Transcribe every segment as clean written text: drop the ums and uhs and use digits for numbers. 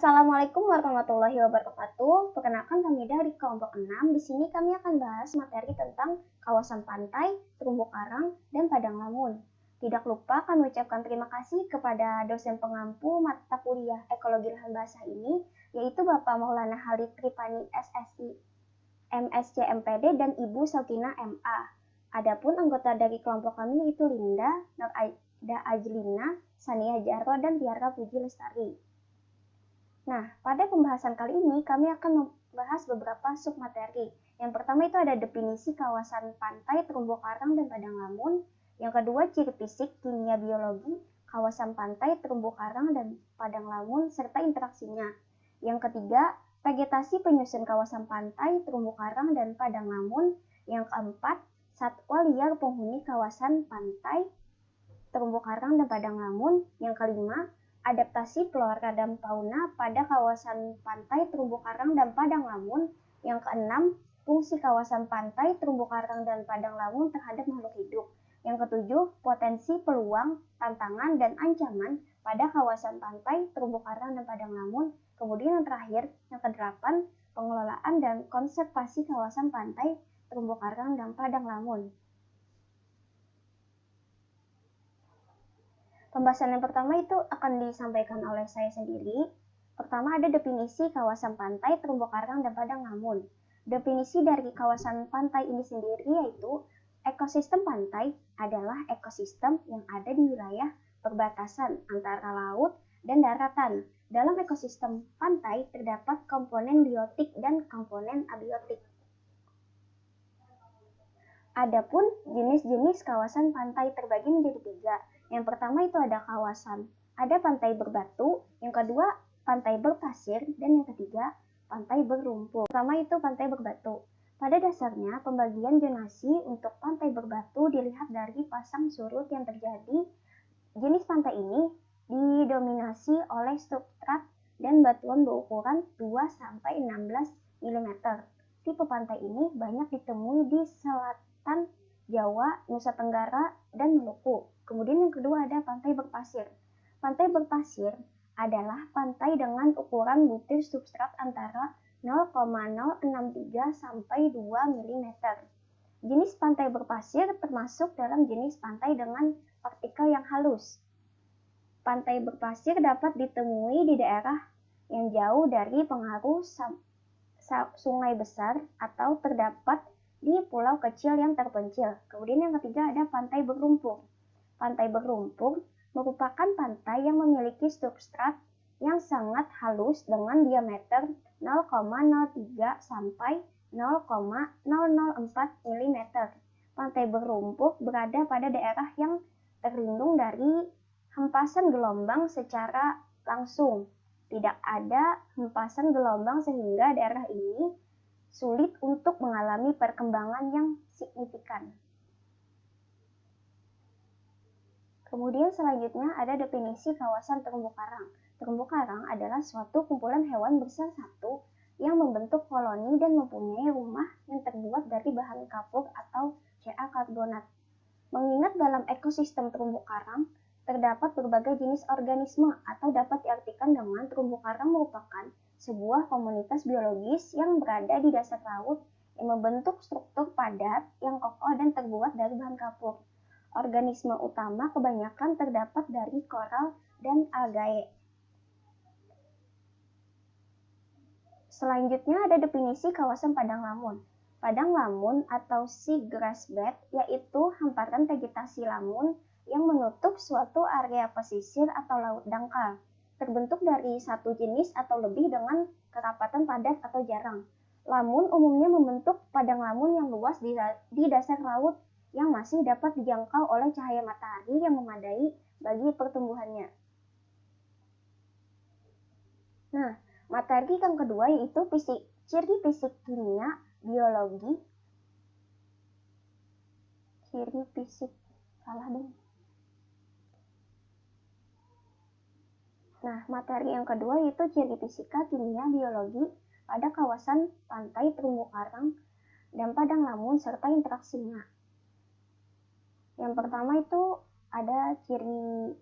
Assalamualaikum warahmatullahi wabarakatuh. Perkenalkan kami dari kelompok 6. Di sini kami akan bahas materi tentang kawasan pantai, terumbu karang, dan padang lamun. Tidak lupa kami ucapkan terima kasih kepada dosen pengampu mata kuliah Ekologi Lahan Basah ini, yaitu Bapak Maulana Halid Tripani SSI, MSc MPD, dan Ibu Saukina MA. Adapun anggota dari kelompok kami yaitu Linda, Nur Aida Ajlina, Sania Jarro, dan Tiara Puji Lestari. Nah, pada pembahasan kali ini kami akan membahas beberapa submateri. Yang pertama itu ada definisi kawasan pantai, terumbu karang, dan padang lamun. Yang kedua, ciri fisik, kimia, biologi, kawasan pantai, terumbu karang, dan padang lamun, serta interaksinya. Yang ketiga, vegetasi penyusun kawasan pantai, terumbu karang, dan padang lamun. Yang keempat, satwa liar penghuni kawasan pantai, terumbu karang, dan padang lamun. Yang kelima, adaptasi flora dan fauna pada kawasan pantai, terumbu karang, dan padang lamun. Yang keenam, fungsi kawasan pantai, terumbu karang, dan padang lamun terhadap makhluk hidup. Yang ketujuh, potensi, peluang, tantangan, dan ancaman pada kawasan pantai, terumbu karang, dan padang lamun. Kemudian yang terakhir, yang kedelapan, pengelolaan dan konservasi kawasan pantai, terumbu karang, dan padang lamun. Pembahasan yang pertama itu akan disampaikan oleh saya sendiri. Pertama ada definisi kawasan pantai, terumbu karang, dan padang lamun. Definisi dari kawasan pantai ini sendiri yaitu ekosistem pantai adalah ekosistem yang ada di wilayah perbatasan antara laut dan daratan. Dalam ekosistem pantai terdapat komponen biotik dan komponen abiotik. Adapun jenis-jenis kawasan pantai terbagi menjadi tiga. Yang pertama itu ada pantai berbatu, yang kedua pantai berpasir, dan yang ketiga pantai berlumpur. Pertama itu pantai berbatu. Pada dasarnya pembagian zonasi untuk pantai berbatu dilihat dari pasang surut yang terjadi. Jenis pantai ini didominasi oleh substrat dan batuan berukuran 2-16 mm. Tipe pantai ini banyak ditemui di selatan Jawa, Nusa Tenggara, dan Maluku. Kemudian yang kedua ada pantai berpasir. Pantai berpasir adalah pantai dengan ukuran butir substrat antara 0,063 sampai 2 mm. Jenis pantai berpasir termasuk dalam jenis pantai dengan partikel yang halus. Pantai berpasir dapat ditemui di daerah yang jauh dari pengaruh sungai besar atau terdapat di pulau kecil yang terpencil. Kemudian yang ketiga ada pantai berlumpur. Pantai berlumpur merupakan pantai yang memiliki substrat yang sangat halus dengan diameter 0,03 sampai 0,004 mm. Pantai berlumpur berada pada daerah yang terlindung dari hempasan gelombang secara langsung. Tidak ada hempasan gelombang sehingga daerah ini sulit untuk mengalami perkembangan yang signifikan. Kemudian selanjutnya ada definisi kawasan terumbu karang. Terumbu karang adalah suatu kumpulan hewan besar satu yang membentuk koloni dan mempunyai rumah yang terbuat dari bahan kapur atau Ca karbonat. Mengingat dalam ekosistem terumbu karang terdapat berbagai jenis organisme atau dapat diartikan dengan terumbu karang merupakan sebuah komunitas biologis yang berada di dasar laut yang membentuk struktur padat yang kokoh dan terbuat dari bahan kapur. Organisme utama kebanyakan terdapat dari koral dan algae. Selanjutnya ada definisi kawasan padang lamun. Padang lamun atau seagrass bed yaitu hamparan vegetasi lamun yang menutup suatu area pesisir atau laut dangkal. Terbentuk dari satu jenis atau lebih dengan kerapatan padat atau jarang. Lamun umumnya membentuk padang lamun yang luas di dasar laut yang masih dapat dijangkau oleh cahaya matahari yang memadai bagi pertumbuhannya. Nah, materi yang kedua yaitu ciri fisik kimia, biologi, Nah, materi yang kedua yaitu ciri fisika, kimia, biologi pada kawasan pantai, terumbu karang, dan padang lamun serta interaksinya. Yang pertama itu ada ciri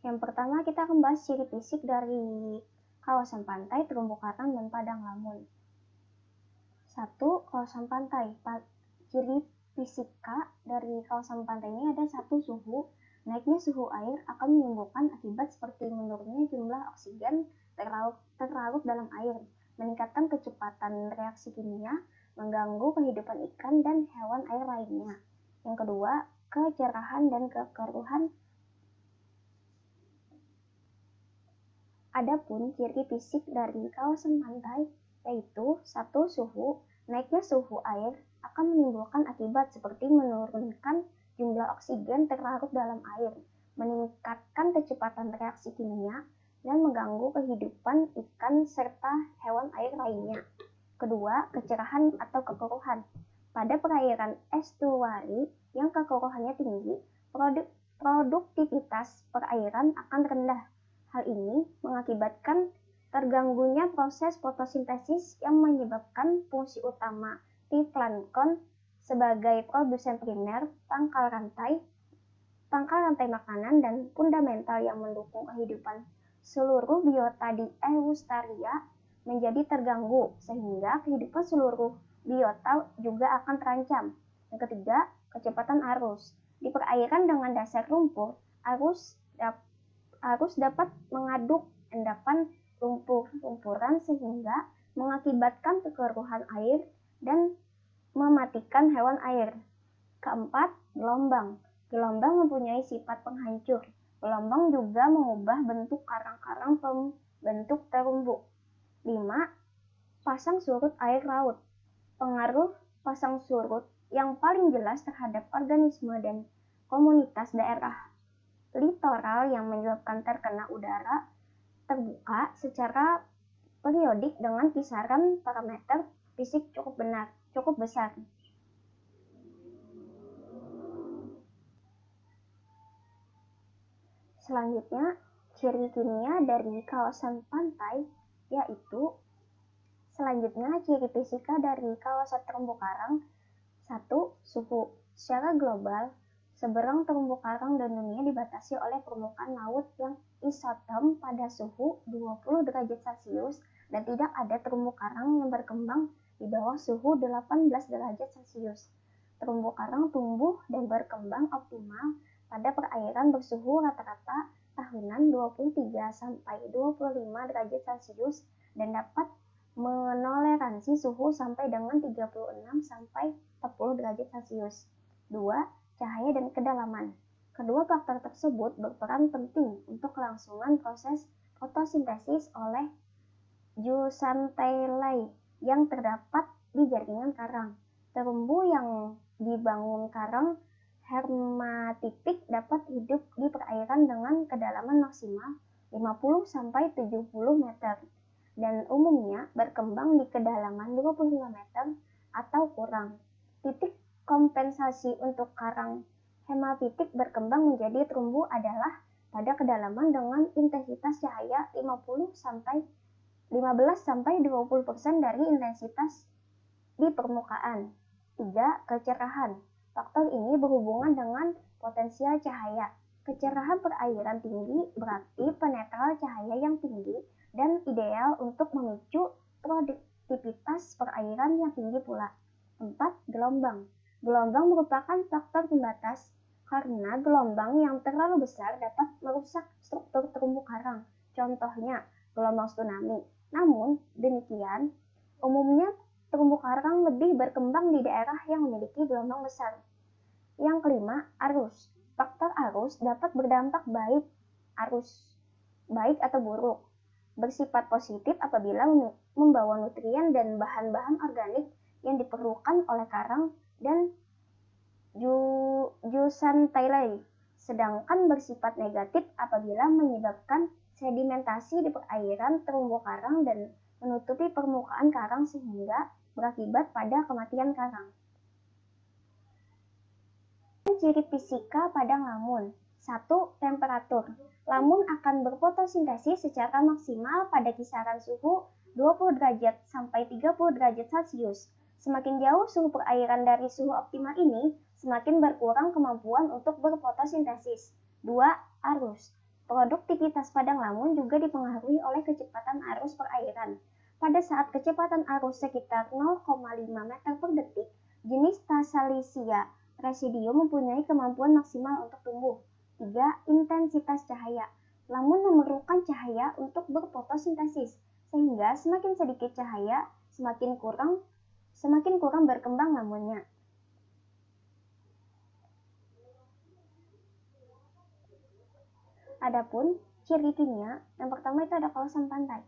Yang pertama kita akan bahas ciri fisik dari kawasan pantai, terumbu karang, dan padang lamun. 1. Kawasan pantai. Ciri fisika dari kawasan pantai ini ada 1. Suhu. Naiknya suhu air akan menimbulkan akibat seperti menurunnya jumlah oksigen terlarut dalam air, meningkatkan kecepatan reaksi kimia, mengganggu kehidupan ikan dan hewan air lainnya. Yang kedua, kecerahan dan kekeruhan. Adapun ciri fisik dari kawasan pantai yaitu 1. Suhu. Naiknya suhu air akan menimbulkan akibat seperti menurunkan jumlah oksigen terlarut dalam air, meningkatkan kecepatan reaksi kimia, dan mengganggu kehidupan ikan serta hewan air lainnya. Kedua, kecerahan atau kekeruhan. Pada perairan estuari yang kekeruhannya tinggi, produktivitas perairan akan rendah. Hal ini mengakibatkan terganggunya proses fotosintesis yang menyebabkan fungsi utama plankton sebagai produsen primer, pangkal rantai makanan, dan fundamental yang mendukung kehidupan seluruh biota di Eustaria menjadi terganggu, sehingga kehidupan seluruh biota juga akan terancam. Yang ketiga, kecepatan arus. Di perairan dengan dasar lumpur, arus dapat mengaduk endapan lumpuran sehingga mengakibatkan kekeruhan air dan mematikan hewan air. Keempat, gelombang. Gelombang mempunyai sifat penghancur. Gelombang juga mengubah bentuk karang-karang pembentuk terumbu. 5. Pasang surut air laut. Pengaruh pasang surut yang paling jelas terhadap organisme dan komunitas daerah litoral yang menyebabkan terkena udara terbuka secara periodik dengan kisaran parameter fisik cukup besar. Selanjutnya, ciri kimia dari kawasan pantai yaitu ciri fisika dari kawasan terumbu karang. 1. Suhu. Secara global, seberang terumbu karang dan dunia dibatasi oleh permukaan laut yang isoterm pada suhu 20 derajat Celcius dan tidak ada terumbu karang yang berkembang di bawah suhu 18 derajat Celcius. Terumbu karang tumbuh dan berkembang optimal pada perairan bersuhu rata-rata tahunan 23 sampai 25 derajat Celcius dan dapat menoleransi suhu sampai dengan 36 sampai 40 derajat Celcius. 2. Cahaya dan kedalaman. Kedua faktor tersebut berperan penting untuk kelangsungan proses fotosintesis oleh zooxanthellae yang terdapat di jaringan karang. Terumbu yang dibangun karang hermatitik dapat hidup di perairan dengan kedalaman maksimal 50 sampai 70 meter dan umumnya berkembang di kedalaman 25 meter atau kurang. Titik kompensasi untuk karang hemafitik berkembang menjadi terumbu adalah pada kedalaman dengan intensitas cahaya 15 sampai 20% dari intensitas di permukaan. 3. Kecerahan. Faktor ini berhubungan dengan potensial cahaya. Kecerahan perairan tinggi berarti penetral cahaya yang tinggi dan ideal untuk memicu produktivitas perairan yang tinggi pula. 4. Gelombang. Gelombang merupakan faktor pembatas karena gelombang yang terlalu besar dapat merusak struktur terumbu karang. Contohnya, gelombang tsunami. Namun, demikian, umumnya terumbu karang lebih berkembang di daerah yang memiliki gelombang besar. Yang kelima, arus. Faktor arus dapat berdampak baik atau buruk. Bersifat positif apabila membawa nutrien dan bahan-bahan organik yang diperlukan oleh karang dan zooxanthellae, sedangkan bersifat negatif apabila menyebabkan sedimentasi di perairan terumbu karang dan menutupi permukaan karang sehingga berakibat pada kematian karang. Ciri fisika padang lamun. 1. Temperatur. Lamun akan berfotosintesis secara maksimal pada kisaran suhu 20 derajat sampai 30 derajat Celcius. Semakin jauh suhu perairan dari suhu optimal ini, semakin berkurang kemampuan untuk berfotosintesis. 2. Arus. Produktivitas padang lamun juga dipengaruhi oleh kecepatan arus perairan. Pada saat kecepatan arus sekitar 0,5 meter per detik, jenis Thassalia residium mempunyai kemampuan maksimal untuk tumbuh. 3. Intensitas cahaya. Lamun memerlukan cahaya untuk berfotosintesis, sehingga semakin sedikit cahaya, semakin kurang berkembang lamunnya. Adapun ciri kimia, yang pertama itu ada kawasan pantai.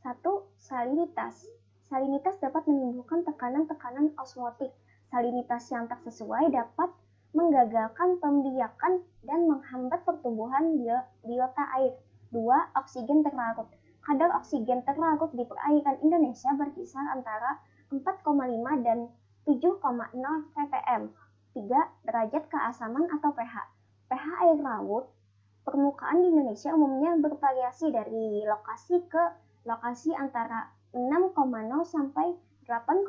1. Salinitas. Salinitas dapat menimbulkan tekanan-tekanan osmotik. Salinitas yang tak sesuai dapat menggagalkan pembiakan dan menghambat pertumbuhan biota air. 2. Oksigen terlarut. Kadar oksigen terlarut di perairan Indonesia berkisar antara 4,5 dan 7,0 ppm. 3. Derajat keasaman atau pH. pH air laut permukaan di Indonesia umumnya bervariasi dari lokasi ke lokasi antara 6,0 sampai 8,5.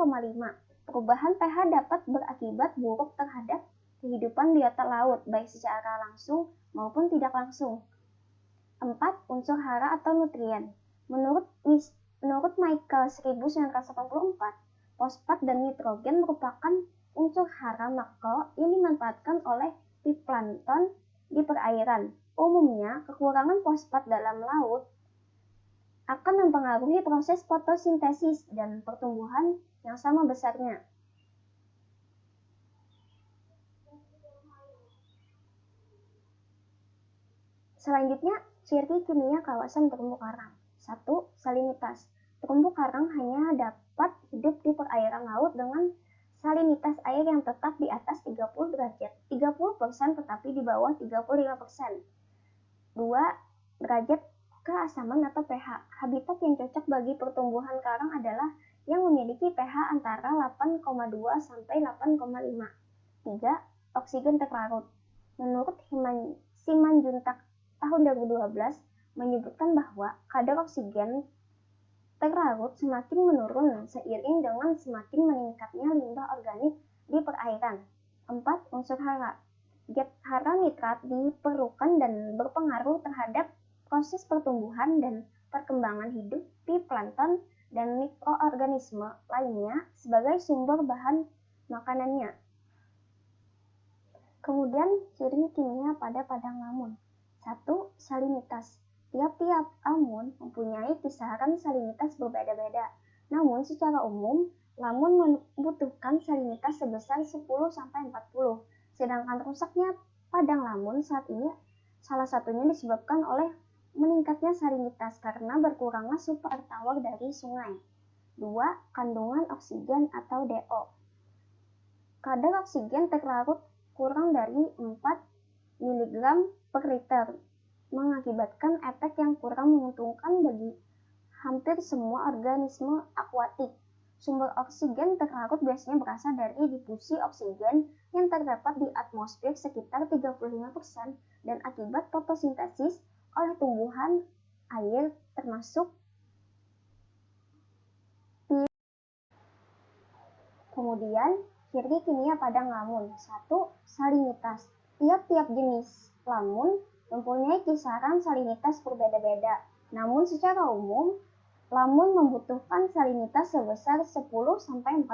Perubahan pH dapat berakibat buruk terhadap kehidupan biota laut, baik secara langsung maupun tidak langsung. 4. Unsur hara atau nutrien. Menurut Michael 1984, fosfat dan nitrogen merupakan unsur hara makro yang dimanfaatkan oleh plankton di perairan. Umumnya, kekurangan fosfat dalam laut akan mempengaruhi proses fotosintesis dan pertumbuhan yang sama besarnya. Selanjutnya, ciri kimia kawasan terumbu karang. 1. Salinitas. Terumbu karang hanya dapat hidup di perairan laut dengan salinitas air yang tetap di atas 30 derajat, 30% tetapi di bawah 35%. 2. Derajat keasaman atau pH. Habitat yang cocok bagi pertumbuhan karang adalah yang memiliki pH antara 8,2 sampai 8,5. 3. Oksigen terlarut. Menurut Simanjuntak tahun 2012 menyebutkan bahwa kadar oksigen terlarut semakin menurun seiring dengan semakin meningkatnya limbah organik di perairan. 4. Unsur hara. Zat hara nitrat diperlukan dan berpengaruh terhadap proses pertumbuhan dan perkembangan hidup di plankton dan mikroorganisme lainnya sebagai sumber bahan makanannya. Kemudian, ciri kimia pada padang lamun. 1. Salinitas. Tiap-tiap lamun mempunyai kisaran salinitas berbeda-beda. Namun, secara umum, lamun membutuhkan salinitas sebesar 10-40. Sedangkan rusaknya padang lamun saat ini salah satunya disebabkan oleh meningkatnya salinitas karena berkurangnya super air tawar dari sungai. 2. Kandungan oksigen atau DO. Kadar oksigen terlarut kurang dari 4 mg per liter, mengakibatkan efek yang kurang menguntungkan bagi hampir semua organisme akuatik. Sumber oksigen terlarut biasanya berasal dari difusi oksigen yang terdapat di atmosfer sekitar 35% dan akibat fotosintesis oleh tumbuhan air termasuk Kemudian, ciri kimia padang lamun. 1. Salinitas. Tiap-tiap jenis lamun mempunyai kisaran salinitas berbeda-beda. Namun secara umum, lamun membutuhkan salinitas sebesar 10-40.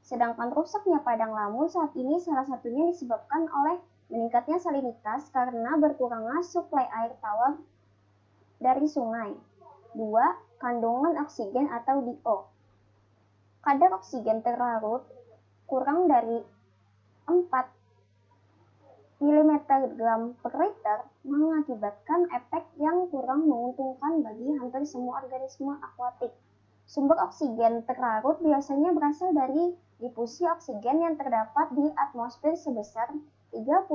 Sedangkan rusaknya padang lamun saat ini salah satunya disebabkan oleh meningkatnya salinitas karena berkurangnya suplai air tawar dari sungai. 2. Kandungan oksigen atau DO. Kadar oksigen terlarut kurang dari 4 mg per liter mengakibatkan efek yang kurang menguntungkan bagi hampir semua organisme akuatik. Sumber oksigen terlarut biasanya berasal dari difusi oksigen yang terdapat di atmosfer sebesar 35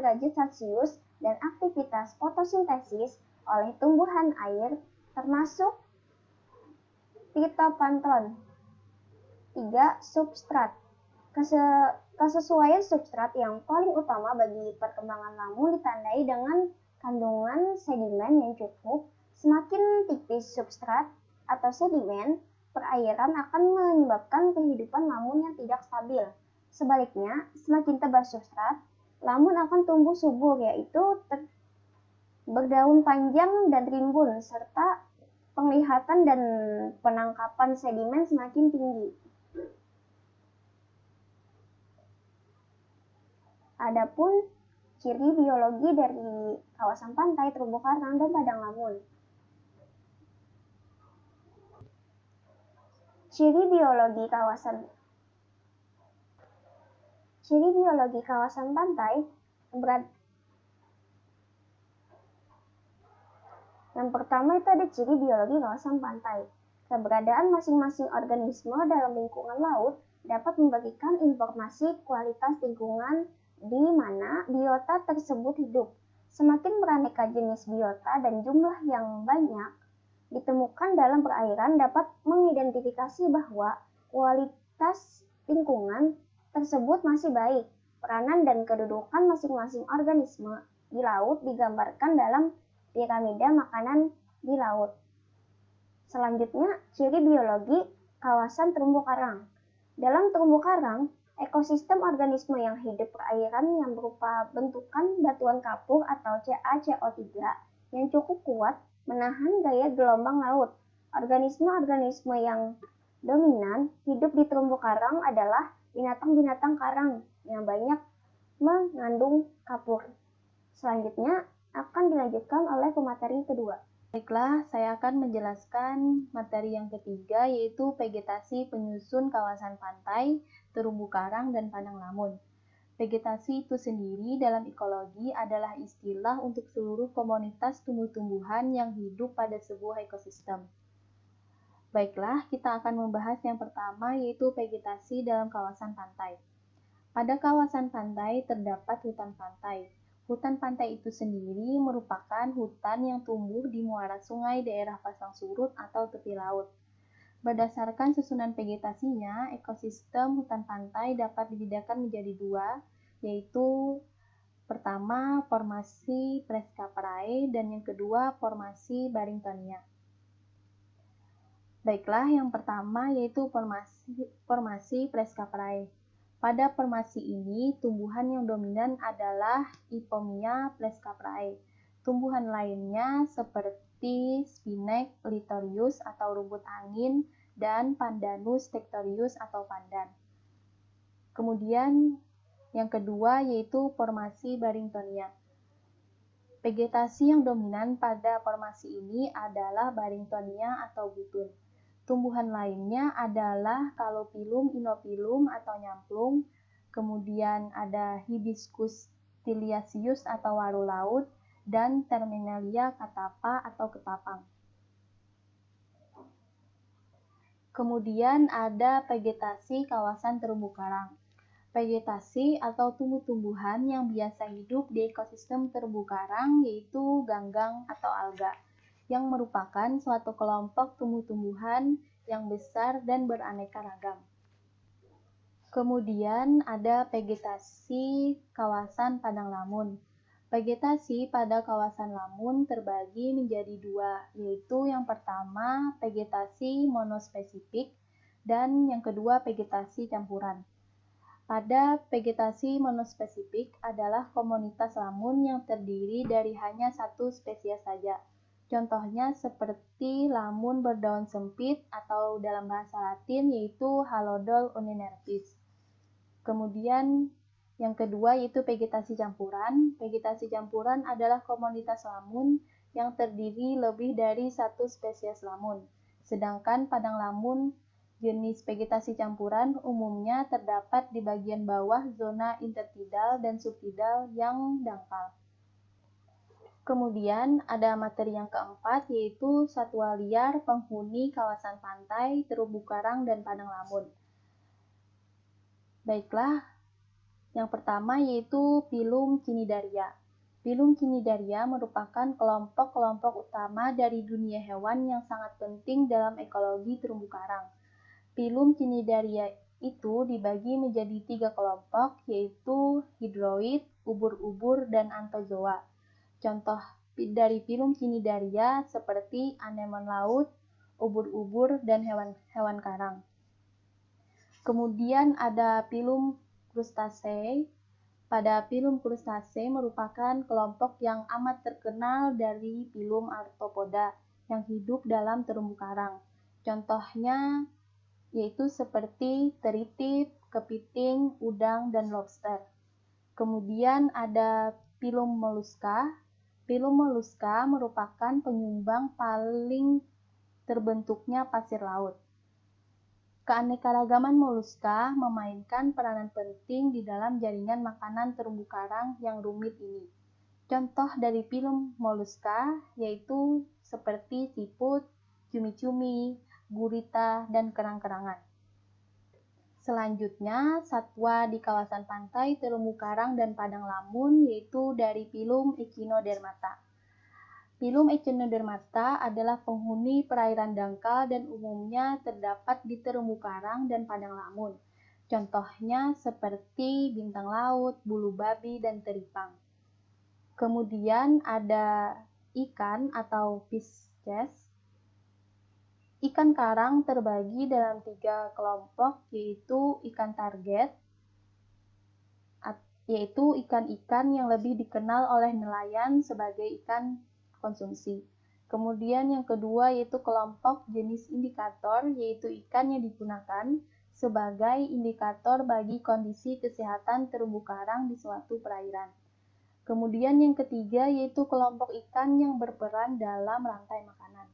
derajat Celcius dan aktivitas fotosintesis oleh tumbuhan air termasuk fitoplankton. 3. Substrat. Kesesuaian substrat yang paling utama bagi perkembangan lamun ditandai dengan kandungan sedimen yang cukup. Semakin tipis substrat atau sedimen perairan akan menyebabkan kehidupan lamun yang tidak stabil. Sebaliknya, semakin tebal substrat, lamun akan tumbuh subur, yaitu berdaun panjang dan rimbun, serta penglihatan dan penangkapan sedimen semakin tinggi. Adapun ciri biologi dari kawasan pantai, terumbu karang, dan padang lamun. Ciri biologi kawasan pantai yang pertama itu ada ciri biologi kawasan pantai. Keberadaan masing-masing organisme dalam lingkungan laut dapat membagikan informasi kualitas lingkungan di mana biota tersebut hidup. Semakin beraneka jenis biota dan jumlah yang banyak ditemukan dalam perairan dapat mengidentifikasi bahwa kualitas lingkungan tersebut masih baik. Peranan dan kedudukan masing-masing organisme di laut digambarkan dalam piramida makanan di laut. Selanjutnya, ciri biologi kawasan terumbu karang. Dalam terumbu karang, ekosistem organisme yang hidup perairan yang berupa bentukan batuan kapur atau CaCO3 yang cukup kuat menahan gaya gelombang laut. Organisme-organisme yang dominan hidup di terumbu karang adalah binatang-binatang karang yang banyak mengandung kapur. Selanjutnya akan dilanjutkan oleh pemateri kedua. Baiklah, saya akan menjelaskan materi yang ketiga, yaitu vegetasi penyusun kawasan pantai, terumbu karang, dan padang lamun. Vegetasi itu sendiri dalam ekologi adalah istilah untuk seluruh komunitas tumbuh-tumbuhan yang hidup pada sebuah ekosistem. Baiklah, kita akan membahas yang pertama, yaitu vegetasi dalam kawasan pantai. Pada kawasan pantai terdapat hutan pantai. Hutan pantai itu sendiri merupakan hutan yang tumbuh di muara sungai daerah pasang surut atau tepi laut. Berdasarkan susunan vegetasinya, ekosistem hutan pantai dapat dibedakan menjadi dua, yaitu pertama formasi Prescaprae dan yang kedua formasi Barringtonia. Baiklah, yang pertama yaitu formasi Prescaprae. Pada formasi ini, tumbuhan yang dominan adalah Ipomia Prescaprae. Tumbuhan lainnya seperti Spinac litorius atau rumput angin dan Pandanus tectorius atau pandan. Kemudian yang kedua yaitu formasi Barringtonia. Vegetasi yang dominan pada formasi ini adalah Barringtonia atau butun. Tumbuhan lainnya adalah Calophyllum inophyllum atau nyamplung, kemudian ada Hibiscus tiliaceus atau waru laut, dan Terminalia catapha atau ketapang. Kemudian ada vegetasi kawasan terumbu karang. Vegetasi atau tumbuh-tumbuhan yang biasa hidup di ekosistem terumbu karang yaitu ganggang atau alga, yang merupakan suatu kelompok tumbuh-tumbuhan yang besar dan beraneka ragam. Kemudian ada vegetasi kawasan padang lamun. Vegetasi pada kawasan lamun terbagi menjadi dua, yaitu yang pertama vegetasi monospesifik dan yang kedua vegetasi campuran. Pada vegetasi monospesifik adalah komunitas lamun yang terdiri dari hanya satu spesies saja. Contohnya seperti lamun berdaun sempit atau dalam bahasa Latin yaitu Halodol uninerpis. Kemudian yang kedua yaitu vegetasi campuran. Vegetasi campuran adalah komunitas lamun yang terdiri lebih dari satu spesies lamun. Sedangkan padang lamun jenis vegetasi campuran umumnya terdapat di bagian bawah zona intertidal dan subtidal yang dangkal. Kemudian ada materi yang keempat yaitu satwa liar penghuni kawasan pantai, terumbu karang, dan padang lamun. Baiklah, yang pertama yaitu Phylum Cnidaria. Phylum Cnidaria merupakan kelompok-kelompok utama dari dunia hewan yang sangat penting dalam ekologi terumbu karang. Phylum Cnidaria itu dibagi menjadi 3 kelompok yaitu hidroid, ubur-ubur, dan anthozoa. Contoh dari Phylum Cnidaria seperti anemon laut, ubur-ubur, dan hewan karang. Kemudian ada Phylum Crustaceae. pada filum krustase merupakan kelompok yang amat terkenal dari filum arthropoda yang hidup dalam terumbu karang. Contohnya yaitu seperti teritip, kepiting, udang, dan lobster. Kemudian ada filum moluska. Filum moluska merupakan penyumbang paling terbentuknya pasir laut. Keanekaragaman moluska memainkan peranan penting di dalam jaringan makanan terumbu karang yang rumit ini. Contoh dari filum moluska yaitu seperti siput, cumi-cumi, gurita, dan kerang-kerangan. Selanjutnya, satwa di kawasan pantai, terumbu karang, dan padang lamun yaitu dari filum Echinodermata. Filum Echinodermata adalah penghuni perairan dangkal dan umumnya terdapat di terumbu karang dan padang lamun. Contohnya seperti bintang laut, bulu babi, dan teripang. Kemudian ada ikan atau Pisces. Ikan karang terbagi dalam 3 kelompok, yaitu ikan target, yaitu ikan-ikan yang lebih dikenal oleh nelayan sebagai ikan konsumsi. Kemudian yang kedua yaitu kelompok jenis indikator, yaitu ikan yang digunakan sebagai indikator bagi kondisi kesehatan terumbu karang di suatu perairan. Kemudian yang ketiga yaitu kelompok ikan yang berperan dalam rantai makanan.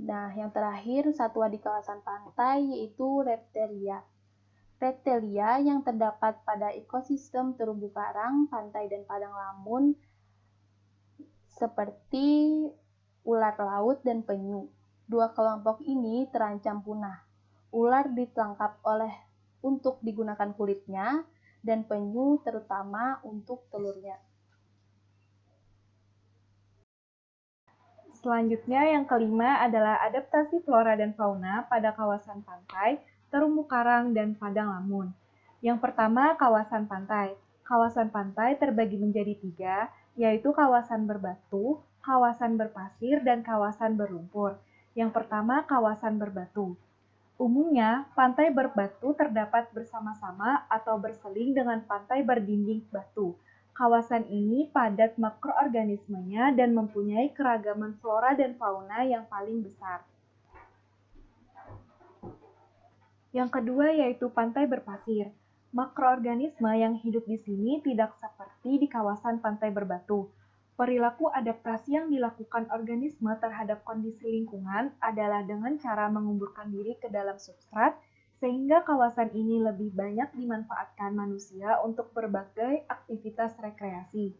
Nah, yang terakhir satwa di kawasan pantai yaitu reptilia. Reptilia yang terdapat pada ekosistem terumbu karang, pantai, dan padang lamun seperti ular laut dan penyu. 2 kelompok ini terancam punah. Ular ditangkap untuk digunakan kulitnya, dan penyu terutama untuk telurnya. Selanjutnya yang kelima adalah adaptasi flora dan fauna pada kawasan pantai, terumbu karang, dan padang lamun. Yang pertama, kawasan pantai. Kawasan pantai terbagi menjadi 3, yaitu kawasan berbatu, kawasan berpasir, dan kawasan berlumpur. Yang pertama, kawasan berbatu. Umumnya, pantai berbatu terdapat bersama-sama atau berseling dengan pantai berdinding batu. Kawasan ini padat makroorganismenya dan mempunyai keragaman flora dan fauna yang paling besar. Yang kedua yaitu pantai berpasir. Makroorganisme yang hidup di sini tidak seperti di kawasan pantai berbatu. Perilaku adaptasi yang dilakukan organisme terhadap kondisi lingkungan adalah dengan cara menguburkan diri ke dalam substrat, sehingga kawasan ini lebih banyak dimanfaatkan manusia untuk berbagai aktivitas rekreasi.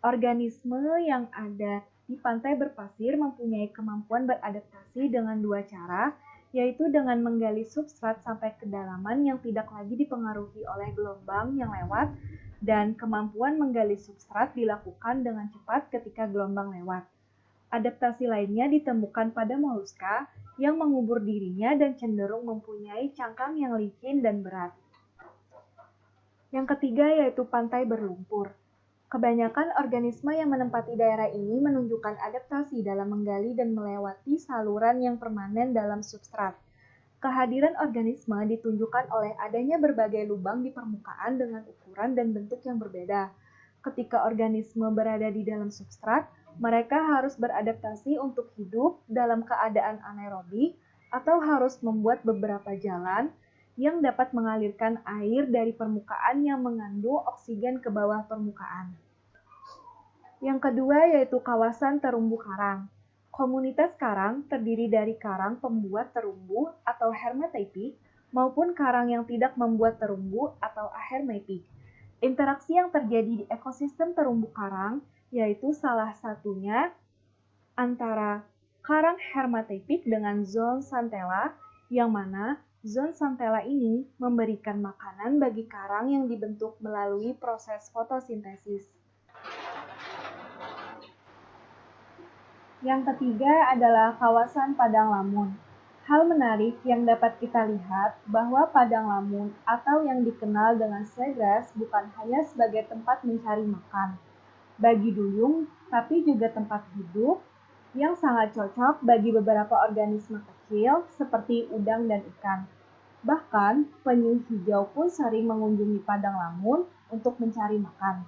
Organisme yang ada di pantai berpasir mempunyai kemampuan beradaptasi dengan 2 cara, yaitu dengan menggali substrat sampai kedalaman yang tidak lagi dipengaruhi oleh gelombang yang lewat, dan kemampuan menggali substrat dilakukan dengan cepat ketika gelombang lewat. Adaptasi lainnya ditemukan pada moluska yang mengubur dirinya dan cenderung mempunyai cangkang yang licin dan berat. Yang ketiga yaitu pantai berlumpur. Kebanyakan organisme yang menempati daerah ini menunjukkan adaptasi dalam menggali dan melewati saluran yang permanen dalam substrat. Kehadiran organisme ditunjukkan oleh adanya berbagai lubang di permukaan dengan ukuran dan bentuk yang berbeda. Ketika organisme berada di dalam substrat, mereka harus beradaptasi untuk hidup dalam keadaan anaerobik atau harus membuat beberapa jalan yang dapat mengalirkan air dari permukaan yang mengandung oksigen ke bawah permukaan. Yang kedua yaitu kawasan terumbu karang. Komunitas karang terdiri dari karang pembuat terumbu atau hermatipik maupun karang yang tidak membuat terumbu atau ahermatik. Interaksi yang terjadi di ekosistem terumbu karang yaitu salah satunya antara karang hermatipik dengan zooxanthella, yang mana zooxanthella ini memberikan makanan bagi karang yang dibentuk melalui proses fotosintesis. Yang ketiga adalah kawasan padang lamun. Hal menarik yang dapat kita lihat bahwa padang lamun atau yang dikenal dengan seagrass bukan hanya sebagai tempat mencari makan bagi duyung, tapi juga tempat hidup yang sangat cocok bagi beberapa organisme kecil seperti udang dan ikan. Bahkan, penyu hijau pun sering mengunjungi padang lamun untuk mencari makan.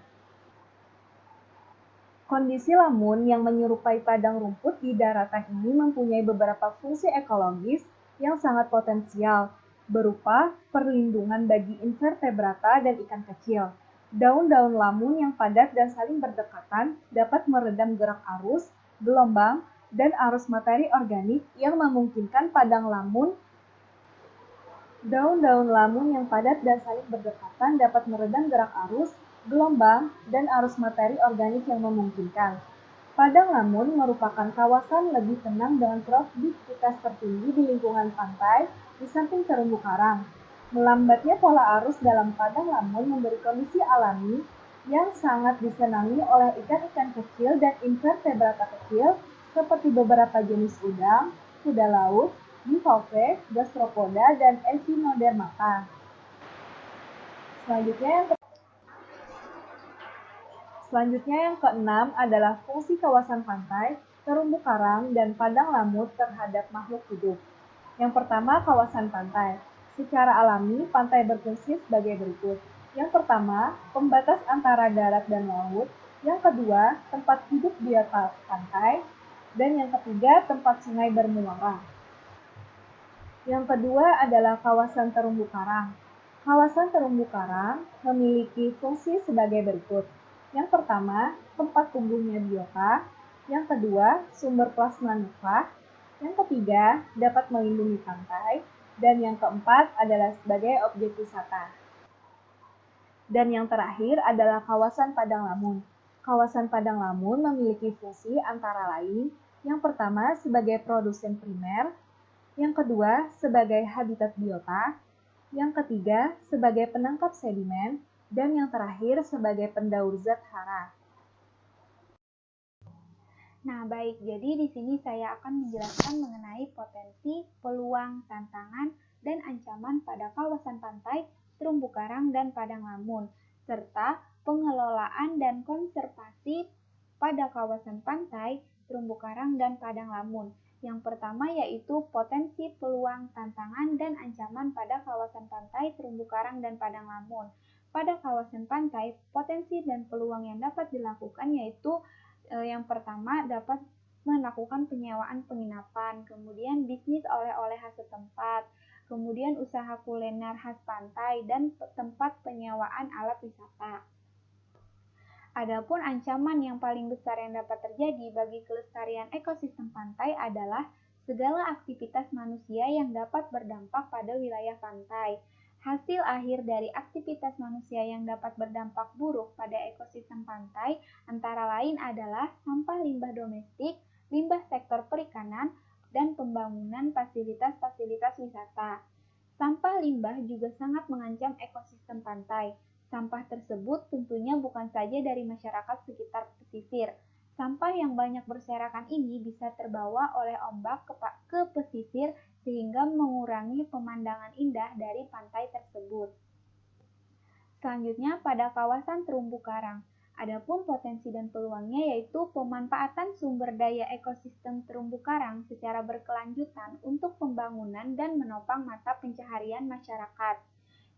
Kondisi lamun yang menyerupai padang rumput di daratan ini mempunyai beberapa fungsi ekologis yang sangat potensial, berupa perlindungan bagi invertebrata dan ikan kecil. Daun-daun lamun yang padat dan saling berdekatan dapat meredam gerak arus, gelombang, dan arus materi organik yang memungkinkan padang lamun. Daun-daun lamun yang padat dan saling berdekatan dapat meredam gerak arus, gelombang, dan arus materi organik yang memungkinkan. Padang lamun merupakan kawasan lebih tenang dengan produktivitas tertinggi di lingkungan pantai di samping terumbu karang. Melambatnya pola arus dalam padang lamun memberi kondisi alami yang sangat disenangi oleh ikan-ikan kecil dan invertebrata kecil seperti beberapa jenis udang, kuda laut, bivalve, gastropoda, dan echinodermata. Selanjutnya yang keenam adalah fungsi kawasan pantai, terumbu karang, dan padang lamun terhadap makhluk hidup. Yang pertama, kawasan pantai. Secara alami, pantai berfungsi sebagai berikut. Yang pertama, pembatas antara darat dan laut. Yang kedua, tempat hidup biota pantai. Dan yang ketiga, tempat sungai bermuara. Yang kedua adalah kawasan terumbu karang. Kawasan terumbu karang memiliki fungsi sebagai berikut. Yang pertama, tempat tumbuhnya biota. Yang kedua, sumber plasma nuklear. Yang ketiga, dapat melindungi pantai. Dan yang keempat adalah sebagai objek wisata. Dan yang terakhir adalah kawasan padang lamun. Kawasan padang lamun memiliki fungsi antara lain, yang pertama sebagai produsen primer, yang kedua sebagai habitat biota, yang ketiga sebagai penangkap sedimen, dan yang terakhir sebagai pendaur zat hara. Nah, baik. Jadi di sini saya akan menjelaskan mengenai potensi, peluang, tantangan, dan ancaman pada kawasan pantai, terumbu karang, dan padang lamun, serta pengelolaan dan konservasi pada kawasan pantai, terumbu karang, dan padang lamun. Yang pertama yaitu potensi, peluang, tantangan, dan ancaman pada kawasan pantai, terumbu karang, dan padang lamun. Pada kawasan pantai, potensi dan peluang yang dapat dilakukan yaitu yang pertama dapat melakukan penyewaan penginapan, kemudian bisnis oleh-oleh khas setempat, kemudian usaha kuliner khas pantai, dan tempat penyewaan alat wisata. Adapun ancaman yang paling besar yang dapat terjadi bagi kelestarian ekosistem pantai adalah segala aktivitas manusia yang dapat berdampak pada wilayah pantai. Hasil akhir dari aktivitas manusia yang dapat berdampak buruk pada ekosistem pantai antara lain adalah sampah limbah domestik, limbah sektor perikanan, dan pembangunan fasilitas-fasilitas wisata. Sampah limbah juga sangat mengancam ekosistem pantai. Sampah tersebut tentunya bukan saja dari masyarakat sekitar pesisir. Sampah yang banyak berserakan ini bisa terbawa oleh ombak ke pesisir sehingga mengurangi pemandangan indah dari pantai tersebut. Selanjutnya pada kawasan terumbu karang. Adapun potensi dan peluangnya yaitu pemanfaatan sumber daya ekosistem terumbu karang secara berkelanjutan untuk pembangunan dan menopang mata pencaharian masyarakat.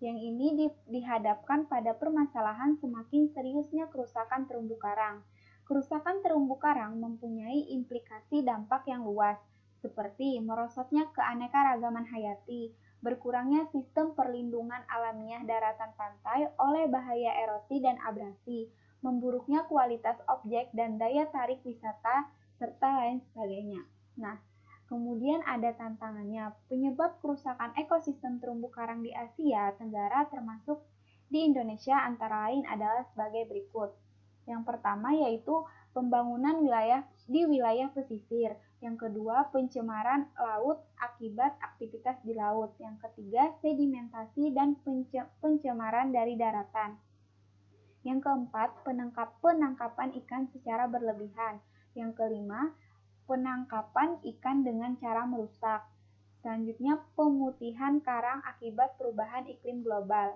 Yang ini dihadapkan pada permasalahan semakin seriusnya kerusakan terumbu karang. Kerusakan terumbu karang mempunyai implikasi dampak yang luas, seperti merosotnya keanekaragaman hayati, berkurangnya sistem perlindungan alamiah daratan pantai oleh bahaya erosi dan abrasi, memburuknya kualitas objek dan daya tarik wisata, serta lain sebagainya. Nah, kemudian ada tantangannya. Penyebab kerusakan ekosistem terumbu karang di Asia Tenggara termasuk di Indonesia antara lain adalah sebagai berikut. Yang pertama yaitu pembangunan di wilayah pesisir. Yang kedua, pencemaran laut akibat aktivitas di laut. Yang ketiga, sedimentasi dan pencemaran dari daratan. Yang keempat, penangkapan ikan secara berlebihan. Yang kelima, penangkapan ikan dengan cara merusak. Selanjutnya, pemutihan karang akibat perubahan iklim global.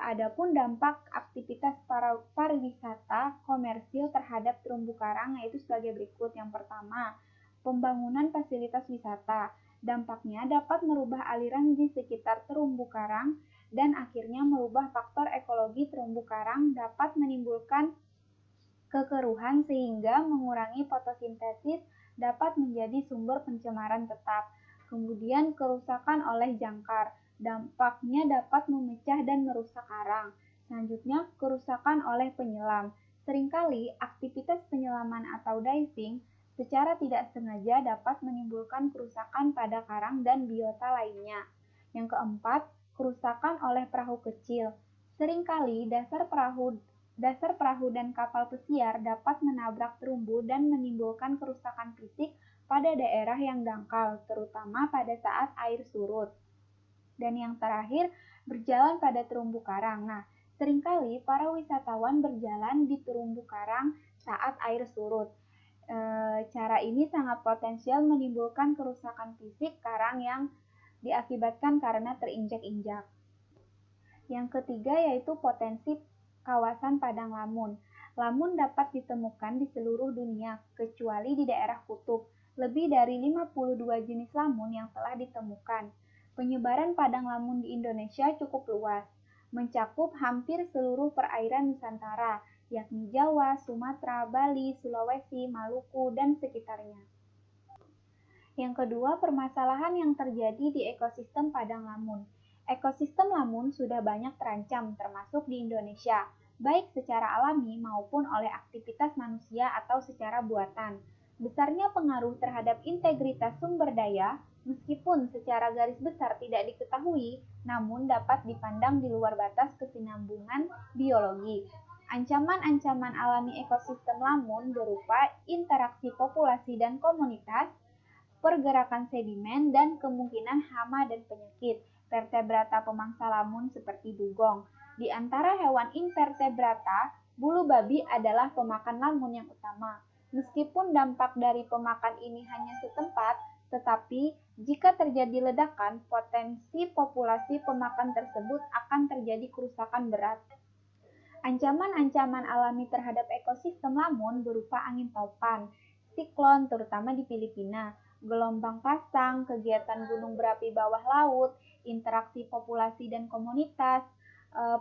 Adapun dampak aktivitas pariwisata komersil terhadap terumbu karang yaitu sebagai berikut. Yang pertama, pembangunan fasilitas wisata. Dampaknya dapat merubah aliran di sekitar terumbu karang dan akhirnya merubah faktor ekologi terumbu karang dapat menimbulkan kekeruhan sehingga mengurangi fotosintesis dapat menjadi sumber pencemaran tetap. Kemudian kerusakan oleh jangkar, dampaknya dapat memecah dan merusak karang. Selanjutnya kerusakan oleh penyelam. Seringkali aktivitas penyelaman atau diving secara tidak sengaja dapat menimbulkan kerusakan pada karang dan biota lainnya. Yang keempat, kerusakan oleh perahu kecil. Seringkali dasar perahu dan kapal pesiar dapat menabrak terumbu dan menimbulkan kerusakan fisik pada daerah yang dangkal, terutama pada saat air surut. Dan yang terakhir, berjalan pada terumbu karang. Nah, seringkali para wisatawan berjalan di terumbu karang saat air surut. Cara ini sangat potensial menimbulkan kerusakan fisik karang yang diakibatkan karena terinjak-injak. Yang ketiga yaitu potensi kawasan padang lamun. Lamun dapat ditemukan di seluruh dunia, kecuali di daerah kutub. Lebih dari 52 jenis lamun yang telah ditemukan. Penyebaran padang lamun di Indonesia cukup luas, mencakup hampir seluruh perairan Nusantara, yakni Jawa, Sumatera, Bali, Sulawesi, Maluku, dan sekitarnya. Yang kedua, permasalahan yang terjadi di ekosistem padang lamun. Ekosistem lamun sudah banyak terancam, termasuk di Indonesia, baik secara alami maupun oleh aktivitas manusia atau secara buatan. Besarnya pengaruh terhadap integritas sumber daya, meskipun secara garis besar tidak diketahui, namun dapat dipandang di luar batas kesinambungan biologi. Ancaman-ancaman alami ekosistem lamun berupa interaksi populasi dan komunitas, pergerakan sedimen, dan kemungkinan hama dan penyakit. Vertebrata pemangsa lamun seperti dugong. Di antara hewan invertebrata, bulu babi adalah pemakan lamun yang utama. Meskipun dampak dari pemakan ini hanya setempat, tetapi jika terjadi ledakan, potensi populasi pemakan tersebut akan terjadi kerusakan berat. Ancaman-ancaman alami terhadap ekosistem lamun berupa angin topan, siklon terutama di Filipina, gelombang pasang, kegiatan gunung berapi bawah laut, interaksi populasi dan komunitas,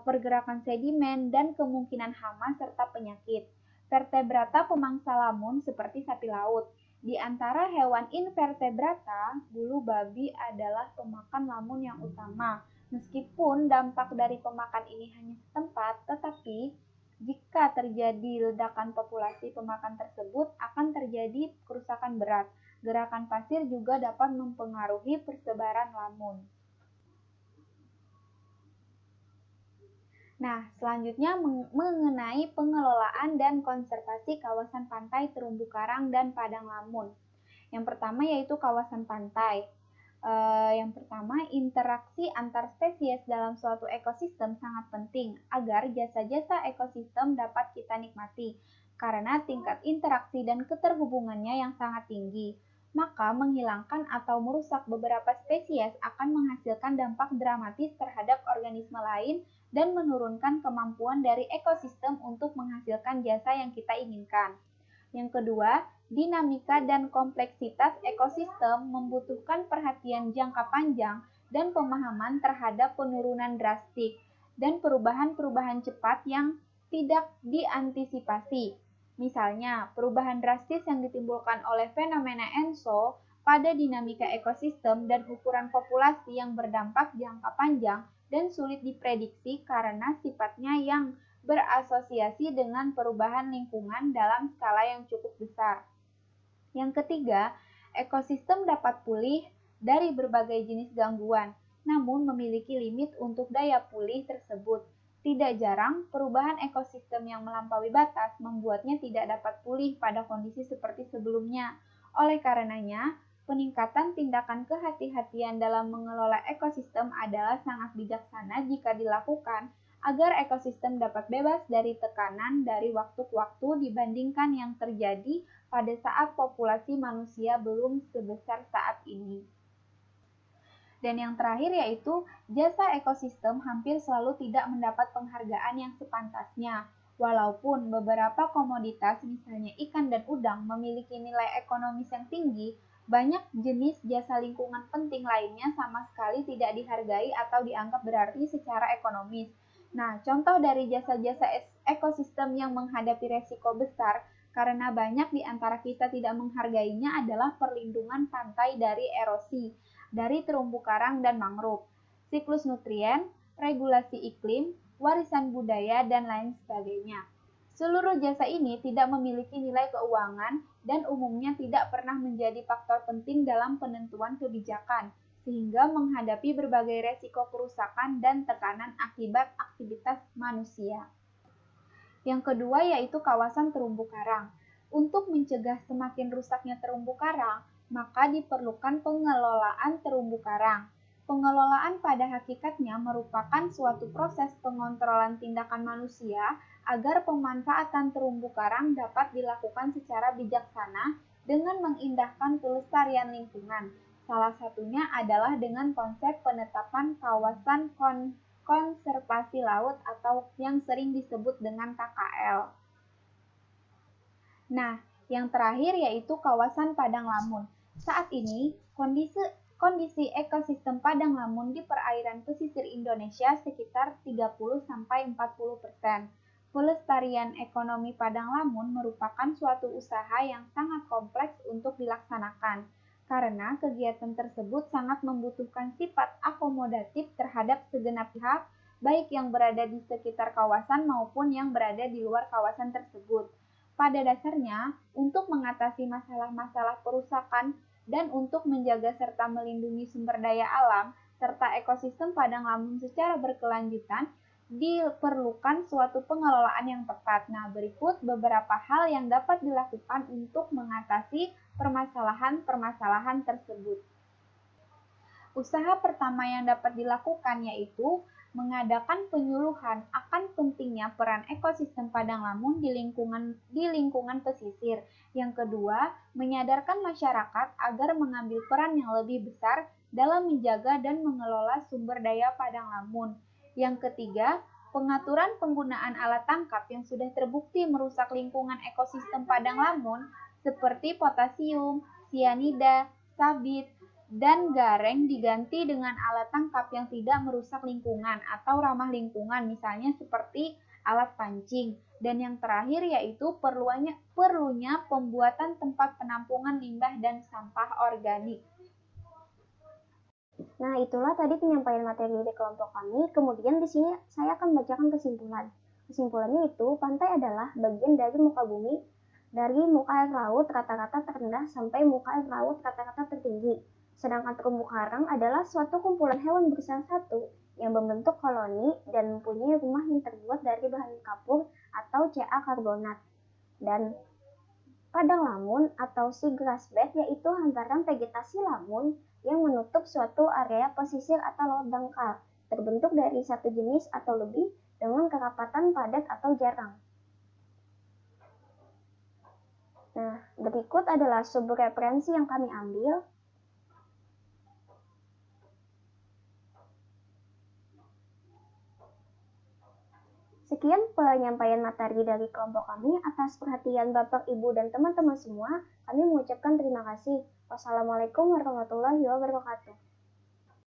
pergerakan sedimen, dan kemungkinan hama serta penyakit. Vertebrata pemangsa lamun seperti sapi laut. Di antara hewan invertebrata, bulu babi adalah pemakan lamun yang utama. Meskipun dampak dari pemakan ini hanya setempat, tetapi jika terjadi ledakan populasi pemakan tersebut akan terjadi kerusakan berat. Gerakan pasir juga dapat mempengaruhi persebaran lamun. Nah, selanjutnya mengenai pengelolaan dan konservasi kawasan pantai terumbu karang dan padang lamun. Yang pertama yaitu kawasan pantai. Yang pertama, interaksi antar spesies dalam suatu ekosistem sangat penting agar jasa-jasa ekosistem dapat kita nikmati, karena tingkat interaksi dan keterhubungannya yang sangat tinggi. Maka menghilangkan atau merusak beberapa spesies akan menghasilkan dampak dramatis terhadap organisme lain dan menurunkan kemampuan dari ekosistem untuk menghasilkan jasa yang kita inginkan. Yang kedua, dinamika dan kompleksitas ekosistem membutuhkan perhatian jangka panjang dan pemahaman terhadap penurunan drastik dan perubahan-perubahan cepat yang tidak diantisipasi. Misalnya, perubahan drastis yang ditimbulkan oleh fenomena ENSO pada dinamika ekosistem dan ukuran populasi yang berdampak jangka panjang dan sulit diprediksi karena sifatnya yang berasosiasi dengan perubahan lingkungan dalam skala yang cukup besar. Yang ketiga, ekosistem dapat pulih dari berbagai jenis gangguan, namun memiliki limit untuk daya pulih tersebut. Tidak jarang, perubahan ekosistem yang melampaui batas membuatnya tidak dapat pulih pada kondisi seperti sebelumnya. Oleh karenanya, peningkatan tindakan kehati-hatian dalam mengelola ekosistem adalah sangat bijaksana jika dilakukan agar ekosistem dapat bebas dari tekanan dari waktu ke waktu dibandingkan yang terjadi pada saat populasi manusia belum sebesar saat ini. Dan yang terakhir yaitu jasa ekosistem hampir selalu tidak mendapat penghargaan yang sepantasnya. Walaupun beberapa komoditas misalnya ikan dan udang memiliki nilai ekonomis yang tinggi, Banyak jenis jasa lingkungan penting lainnya sama sekali tidak dihargai atau dianggap berarti secara ekonomis. Nah, contoh dari jasa-jasa ekosistem yang menghadapi resiko besar karena banyak di antara kita tidak menghargainya adalah perlindungan pantai dari erosi, dari terumbu karang dan mangrove, siklus nutrien, regulasi iklim, warisan budaya, dan lain sebagainya. Seluruh jasa ini tidak memiliki nilai keuangan dan umumnya tidak pernah menjadi faktor penting dalam penentuan kebijakan, sehingga menghadapi berbagai resiko kerusakan dan tekanan akibat aktivitas manusia. Yang kedua yaitu kawasan terumbu karang. Untuk mencegah semakin rusaknya terumbu karang, maka diperlukan pengelolaan terumbu karang. Pengelolaan pada hakikatnya merupakan suatu proses pengontrolan tindakan manusia agar pemanfaatan terumbu karang dapat dilakukan secara bijaksana dengan mengindahkan kelestarian lingkungan. Salah satunya adalah dengan konsep penetapan kawasan konservasi laut atau yang sering disebut dengan KKL. Nah, yang terakhir yaitu kawasan padang lamun. Saat ini, kondisi ekosistem padang lamun di perairan pesisir Indonesia sekitar 30-40%. Pelestarian ekonomi padang lamun merupakan suatu usaha yang sangat kompleks untuk dilaksanakan, karena kegiatan tersebut sangat membutuhkan sifat akomodatif terhadap segenap pihak, baik yang berada di sekitar kawasan maupun yang berada di luar kawasan tersebut. Pada dasarnya, untuk mengatasi masalah-masalah perusakan dan untuk menjaga serta melindungi sumber daya alam serta ekosistem padang lamun secara berkelanjutan, diperlukan suatu pengelolaan yang tepat. Nah, berikut beberapa hal yang dapat dilakukan untuk mengatasi permasalahan-permasalahan tersebut. Usaha pertama yang dapat dilakukan yaitu mengadakan penyuluhan akan pentingnya peran ekosistem padang lamun di lingkungan pesisir. Yang kedua, menyadarkan masyarakat agar mengambil peran yang lebih besar dalam menjaga dan mengelola sumber daya padang lamun. Yang ketiga, pengaturan penggunaan alat tangkap yang sudah terbukti merusak lingkungan ekosistem padang lamun seperti potasium, sianida, sabit, dan gareng diganti dengan alat tangkap yang tidak merusak lingkungan atau ramah lingkungan, misalnya seperti alat pancing. Dan yang terakhir yaitu perlunya pembuatan tempat penampungan limbah dan sampah organik. Nah, itulah tadi penyampaian materi dari kelompok kami. Kemudian di sini saya akan membacakan kesimpulan. Kesimpulannya itu, pantai adalah bagian dari muka bumi, dari muka air laut rata-rata terendah sampai muka air laut rata-rata tertinggi. Sedangkan terumbu karang adalah suatu kumpulan hewan berusaha satu yang membentuk koloni dan mempunyai rumah yang terbuat dari bahan kapur atau Ca karbonat. Dan padang lamun atau seagrass bed yaitu hamparan vegetasi lamun yang menutup suatu area pesisir atau laut dangkal, terbentuk dari satu jenis atau lebih dengan kerapatan padat atau jarang. Nah, berikut adalah sumber referensi yang kami ambil. Sekian penyampaian materi dari kelompok kami. Atas perhatian Bapak, Ibu, dan teman-teman semua, kami mengucapkan terima kasih. Wassalamualaikum warahmatullahi wabarakatuh.